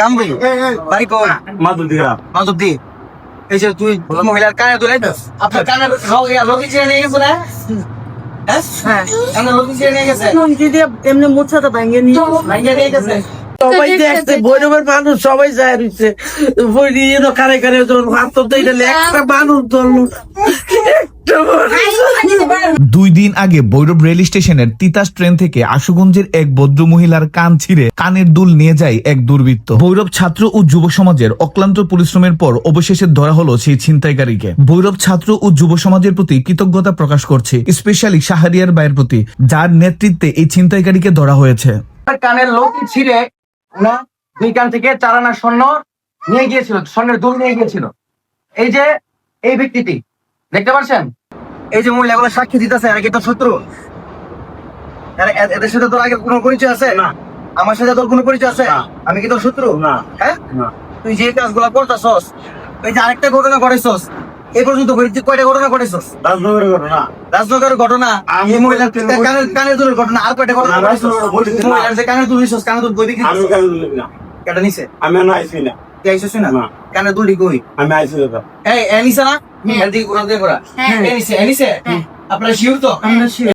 কামরু বাড়ি কোন মাধবদী। এই যে তুই মহিলার কানে তুলে আপনার কানে রোগী ছেড়ে নিয়ে গেছো না? হ্যাঁ রোগী ছেড়ে নিয়ে গেছে এমনি মোছাটা ভাঙিয়ে নিয়ে গেছে। সবাই দেখছে ভৈরবের মানুষ সবাই যায় রয়েছে কারে কারে হাত তো এটা একটা মানুষ ধরলো 2 দিন আগে ভৈরব রেল স্টেশনের তিতাস ট্রেন থেকে আশুগঞ্জের এক ভদ্র মহিলার কান ছিঁড়ে কানের দুল নিয়ে যায় এক দুর্বৃত্ত। ভৈরব ছাত্র ও যুব সমাজের অক্লান্ত পরিশ্রমের পর অবশেষে ধরা হলো সেই ছিনতাইকারীকে। ভৈরব ছাত্র ও যুব সমাজের প্রতি কৃতজ্ঞতা প্রকাশ করছে, স্পেশালি শাহরিয়ার ভাইয়ের প্রতি, যার নেতৃত্বে এই ছিনতাইকারীকে ধরা হয়েছে। কানের লতি ছিঁড়ে না 2 কান থেকে 4 আনা স্বর্ণ নিয়ে গিয়েছিল, স্বর্ণের দুল নিয়ে গিয়েছিল। এই যে এই ব্যক্তিটি দেখতে পাচ্ছেন, এই যে মহিলাগুলো সাক্ষী দিতেছে, আর কি তো শত্রু? এদের সাথে তোর আগে কোনো পরিচয় আছে? না। আমার সাথে তোর কোনো পরিচয় আছে? আমি কি তোর শত্রু? না। হ্যাঁ, তুই যে কাজগুলো করতেছস, এই যে আরেকটা ঘটনা করেছস, এই পর্যন্ত কয়টা ঘটনা করেছস? রাজনগরের ঘটনা, এই মহিলার কানের দুলের ঘটনা, আর কয়টা ঘটনা করেছস? মহিলার যে কানের দুল নিছস, কানের দুল কই বিক্রি করছিস? কেটা নিছে? আমি না আইছি না। তুই আইছস না? কানের দুলটি কই? আমি আইছি দাদা। এই নিছে না? এদিকে ঘোরা দিয়ে ঘোরা। নিছে আপনারা শিওর তো?